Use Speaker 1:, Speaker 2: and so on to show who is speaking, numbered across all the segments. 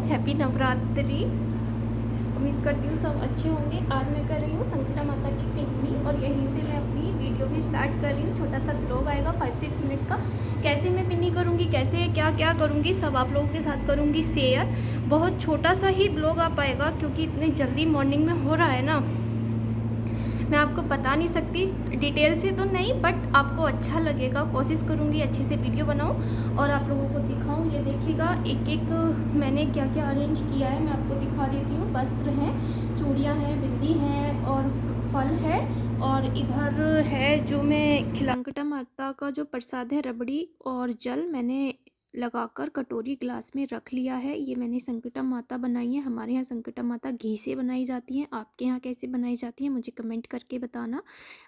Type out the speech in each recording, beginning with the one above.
Speaker 1: Happy Navratri. उम्मीद करती हूँ सब अच्छे होंगे। आज मैं कर रही हूँ संकटा माता की पिन्नी और यहीं से मैं अपनी वीडियो भी स्टार्ट कर रही हूँ। छोटा सा ब्लॉग आएगा 5-6 मिनट का। कैसे मैं पिन्नी करूँगी, कैसे क्या क्या करूँगी, सब आप लोगों के साथ करूँगी शेयर। बहुत छोटा सा ही ब्लॉग आ पाएगा क्योंकि इतनी जल्दी मॉर्निंग में हो रहा है ना, मैं आपको बता नहीं सकती डिटेल से तो नहीं, बट आपको अच्छा लगेगा। कोशिश करूँगी अच्छे से वीडियो बनाऊँ और आप लोगों को दिखाऊँ। ये देखिएगा एक एक मैंने क्या क्या अरेंज किया है, मैं आपको दिखा देती हूँ। वस्त्र हैं, चूड़ियाँ हैं, बिंदी हैं और फल है। और इधर है जो मैं संकटा माता का जो प्रसाद है, रबड़ी और जल मैंने लगाकर कटोरी ग्लास में रख लिया है। ये मैंने संकटा माता बनाई है। हमारे यहाँ संकटा माता घी से बनाई जाती हैं। आपके यहाँ कैसे बनाई जाती है मुझे कमेंट करके बताना।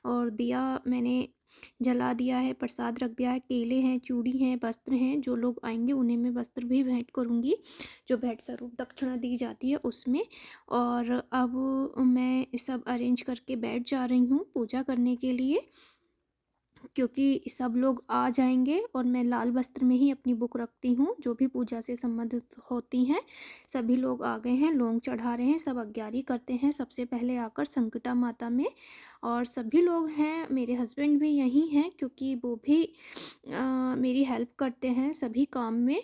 Speaker 1: और दिया मैंने जला दिया है, प्रसाद रख दिया है। केले हैं, चूड़ी हैं, वस्त्र हैं। जो लोग आएंगे उन्हें मैं वस्त्र भी भेंट करूँगी, जो भेंट स्वरूप दक्षिणा दी जाती है उसमें। और अब मैं सब अरेंज करके बैठ जा रही हूँ पूजा करने के लिए, क्योंकि सब लोग आ जाएंगे। और मैं लाल वस्त्र में ही अपनी बुक रखती हूँ जो भी पूजा से संबंधित होती हैं। सभी लोग आ गए हैं, लौंग चढ़ा रहे हैं, सब अग्यारी करते हैं सबसे पहले आकर संकटा माता में। और सभी लोग हैं, मेरे हस्बैंड भी यहीं हैं क्योंकि वो भी मेरी हेल्प करते हैं सभी काम में।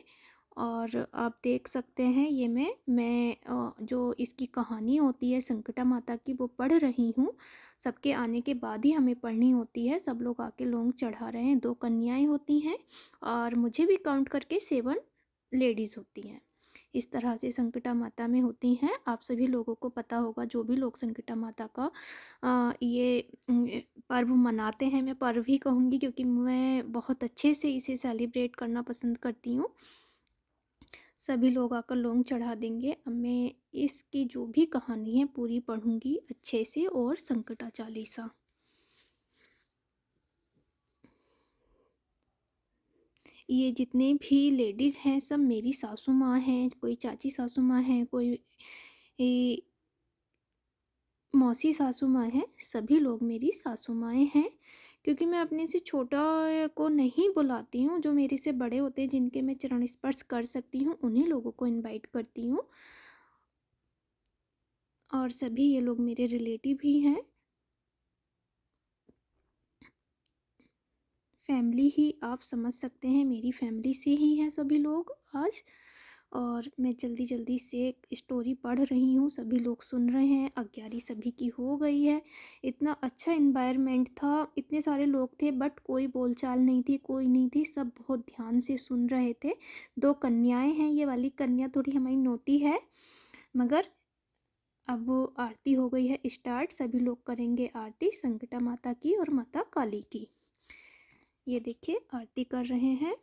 Speaker 1: और आप देख सकते हैं ये मैं जो इसकी कहानी होती है संकटा माता की वो पढ़ रही हूँ। सबके आने के बाद ही हमें पढ़नी होती है। सब लोग आके लौंग चढ़ा रहे हैं। 2 कन्याएं होती हैं और मुझे भी काउंट करके 7 लेडीज़ होती हैं। इस तरह से संकटा माता में होती हैं। आप सभी लोगों को पता होगा, जो भी लोग संकटा माता का पर्व मनाते हैं। मैं पर्व ही कहूँगी क्योंकि मैं बहुत अच्छे से इसे सेलिब्रेट करना पसंद करती हूँ। सभी लोग आकर लौंग चढ़ा देंगे। अब मैं इसकी जो भी कहानी है पूरी पढ़ूंगी अच्छे से, और संकटा चालीसा। ये जितने भी लेडीज़ हैं सब मेरी सासू माँ हैं, कोई चाची सासू माँ हैं, कोई मौसी सासू माँ हैं। सभी लोग मेरी सासू माएँ हैं क्योंकि मैं अपने से छोटा को नहीं बुलाती हूँ। जो मेरे से बड़े होते हैं, जिनके मैं चरण स्पर्श कर सकती हूँ, उन्हीं लोगों को इनवाइट करती हूँ। और सभी ये लोग मेरे रिलेटिव ही हैं। फैमिली ही आप समझ सकते हैं, मेरी फैमिली से ही हैं सभी लोग आज। और मैं जल्दी जल्दी से एक स्टोरी पढ़ रही हूँ, सभी लोग सुन रहे हैं। अग्यारी सभी की हो गई है। इतना अच्छा इन्वायरमेंट था, इतने सारे लोग थे बट कोई बोलचाल नहीं थी, कोई नहीं थी, सब बहुत ध्यान से सुन रहे थे। 2 कन्याएं हैं, ये वाली कन्या थोड़ी हमारी नोटी है, मगर अब वो आरती हो गई है स्टार्ट। सभी लोग करेंगे आरती संकटा माता की और माता काली की। ये देखिए आरती कर रहे हैं।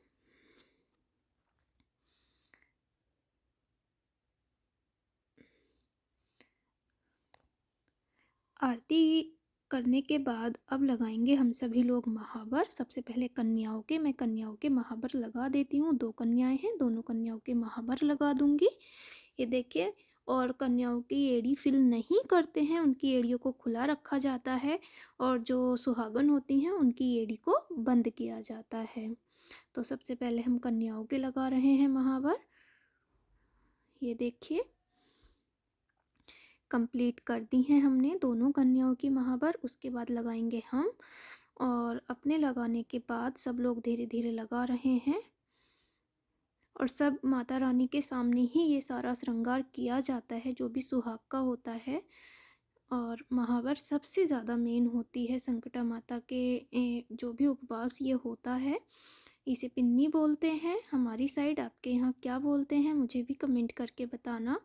Speaker 1: आरती करने के बाद अब लगाएंगे हम सभी लोग महावर। सबसे पहले कन्याओं के, मैं कन्याओं के महावर लगा देती हूँ। 2 कन्याएं हैं, दोनों कन्याओं के महावर लगा दूंगी। ये देखिए। और कन्याओं की एड़ी फिल नहीं करते हैं, उनकी एड़ियों को खुला रखा जाता है। और जो सुहागन होती हैं उनकी एड़ी को बंद किया जाता है। तो सबसे पहले हम कन्याओं के लगा रहे हैं महावर। ये देखिए कंप्लीट कर दी हैं हमने दोनों कन्याओं की महावर। उसके बाद लगाएंगे हम। और अपने लगाने के बाद सब लोग धीरे धीरे लगा रहे हैं। और सब माता रानी के सामने ही ये सारा श्रृंगार किया जाता है जो भी सुहाग का होता है। और महावर सबसे ज़्यादा मेन होती है संकटा माता के जो भी उपवास ये होता है। इसे पिन्नी बोलते हैं हमारी साइड। आपके यहाँ क्या बोलते हैं मुझे भी कमेंट करके बताना।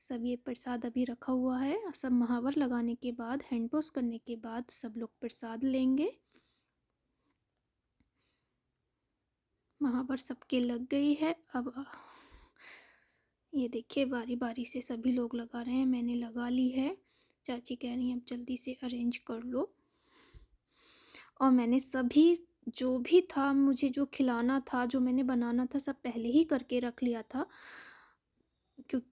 Speaker 1: सब ये प्रसाद अभी रखा हुआ है। सब महावर लगाने के बाद, हैंड वॉश करने के बाद सब लोग प्रसाद लेंगे। महावर सबके लग गई है। अब ये देखिए बारी बारी से सभी लोग लगा रहे हैं। मैंने लगा ली है। चाची कह रही हैं अब जल्दी से अरेंज कर लो। और मैंने सभी जो भी था, मुझे जो खिलाना था, जो मैंने बनाना था, सब पहले ही करके रख लिया था। क्योंकि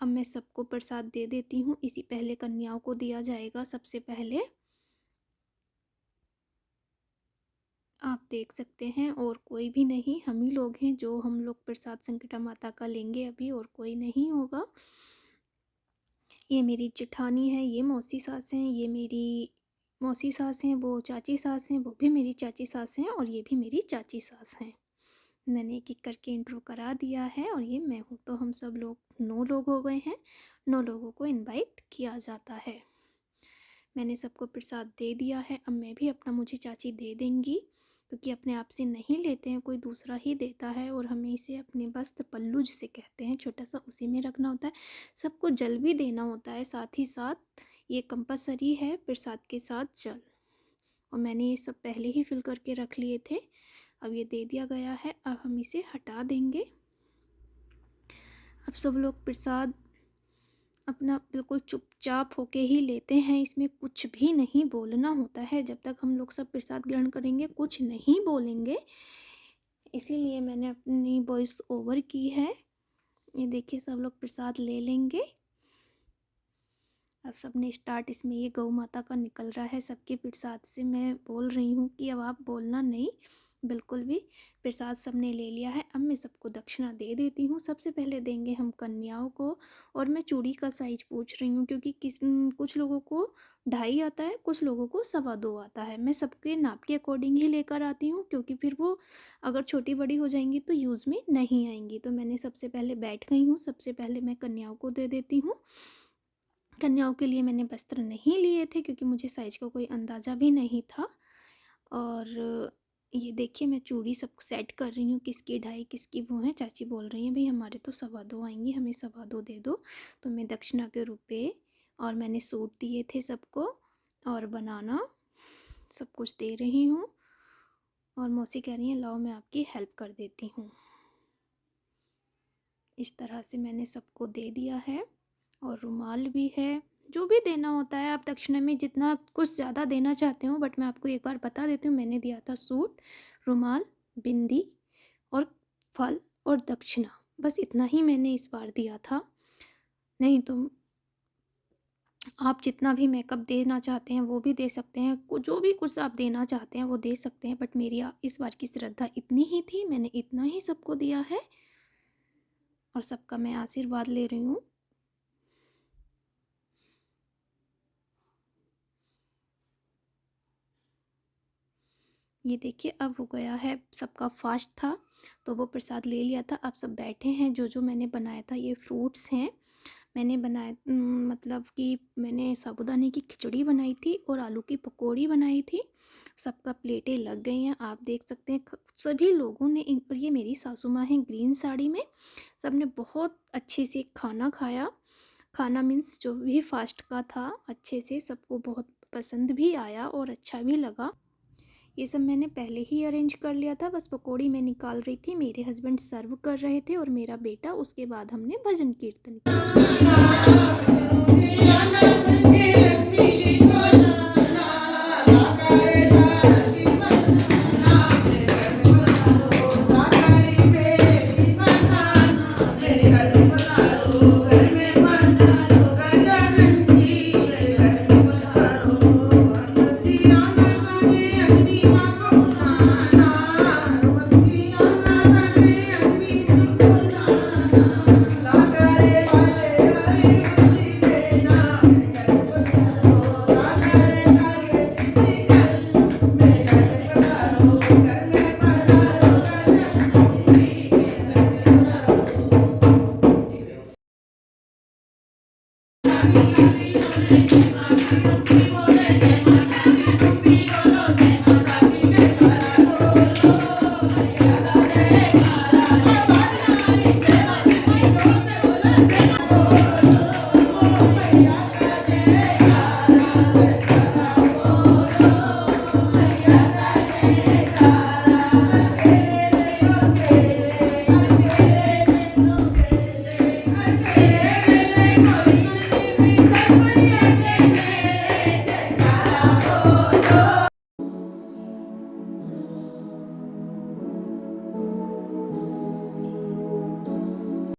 Speaker 1: अब मैं सबको प्रसाद दे देती हूँ। इसी पहले कन्याओं को दिया जाएगा सबसे पहले। आप देख सकते हैं, और कोई भी नहीं, हम ही लोग हैं जो हम लोग प्रसाद संकटा माता का लेंगे अभी, और कोई नहीं होगा। ये मेरी जेठानी है, ये मौसी सास हैं, ये मेरी मौसी सास हैं, वो चाची सास हैं, वो भी मेरी चाची सास हैं, और ये भी मेरी चाची सास हैं। मैंने एक एक करके इंट्रो करा दिया है, और ये मैं हूँ। तो हम सब लोग 9 लोग हो गए हैं। 9 लोगों को इनवाइट किया जाता है। मैंने सबको प्रसाद दे दिया है। अब मैं भी अपना, मुझे चाची दे देंगी, क्योंकि अपने आप से नहीं लेते हैं, कोई दूसरा ही देता है। और हमें इसे अपने वस्त्र पल्लू जिसे कहते हैं, छोटा सा, उसी में रखना होता है। सबको जल भी देना होता है साथ ही साथ, ये कंपलसरी है प्रसाद के साथ जल। और मैंने ये सब पहले ही फिल करके रख लिए थे। अब ये दे दिया गया है, अब हम इसे हटा देंगे। अब सब लोग प्रसाद अपना बिल्कुल चुपचाप होके ही लेते हैं। इसमें कुछ भी नहीं बोलना होता है। जब तक हम लोग सब प्रसाद ग्रहण करेंगे कुछ नहीं बोलेंगे, इसीलिए मैंने अपनी वॉइस ओवर की है। ये देखिए, सब लोग प्रसाद ले लेंगे। अब सबने स्टार्ट, इसमें ये गौ माता का निकल रहा है सबके प्रसाद से। मैं बोल रही हूँ कि अब आप बोलना नहीं बिल्कुल भी। प्रसाद सबने ले लिया है। अब मैं सबको दक्षिणा दे देती हूँ। सबसे पहले देंगे हम कन्याओं को। और मैं चूड़ी का साइज पूछ रही हूँ, क्योंकि कुछ लोगों को 2.5 आता है, कुछ लोगों को 2.25 आता है। मैं सबके नाप के अकॉर्डिंग ही लेकर आती हूँ, क्योंकि फिर वो अगर छोटी बड़ी हो जाएंगी तो यूज़ में नहीं आएंगी। तो मैंने सबसे पहले बैठ गई हूँ। सबसे पहले मैं कन्याओं को दे देती हूँ। कन्याओं के लिए मैंने वस्त्र नहीं लिए थे, क्योंकि मुझे साइज का कोई अंदाज़ा भी नहीं था। और ये देखिए, मैं चूड़ी सब सेट कर रही हूँ, किसकी 2.5 किसकी वो है। चाची बोल रही हैं भाई हमारे तो 2.25 आएंगी, हमें 2.25 दे दो। तो मैं दक्षिणा के रूप पे, और मैंने सूट दिए थे सबको, और बनाना सब कुछ दे रही हूँ। और मौसी कह रही हैं लाओ मैं आपकी हेल्प कर देती हूँ। इस तरह से मैंने सबको दे दिया है। और रुमाल भी है, जो भी देना होता है आप दक्षिणा में जितना कुछ ज़्यादा देना चाहते हो। बट मैं आपको एक बार बता देती हूँ, मैंने दिया था सूट, रुमाल, बिंदी और फल और दक्षिणा। बस इतना ही मैंने इस बार दिया था। नहीं तो आप जितना भी मेकअप देना चाहते हैं वो भी दे सकते हैं, जो भी कुछ आप देना चाहते हैं वो दे सकते हैं। बट मेरी इस बार की श्रद्धा इतनी ही थी, मैंने इतना ही सबको दिया है। और सबका मैं आशीर्वाद ले रही हूँ। ये देखिए, अब हो गया है, सबका फास्ट था तो वो प्रसाद ले लिया था। अब सब बैठे हैं। जो जो मैंने बनाया था, ये फ्रूट्स हैं मैंने बनाए, मतलब कि मैंने साबूदाने की खिचड़ी बनाई थी और आलू की पकौड़ी बनाई थी। सबका प्लेटें लग गई हैं, आप देख सकते हैं। सभी लोगों ने और ये मेरी सासू माँ हैं ग्रीन साड़ी में, सब ने बहुत अच्छे से खाना खाया। खाना मीन्स जो भी फास्ट का था, अच्छे से सबको बहुत पसंद भी आया और अच्छा भी लगा। ये सब मैंने पहले ही अरेंज कर लिया था। बस पकौड़ी मैं निकाल रही थी, मेरे हस्बैंड सर्व कर रहे थे और मेरा बेटा। उसके बाद हमने भजन कीर्तन किया।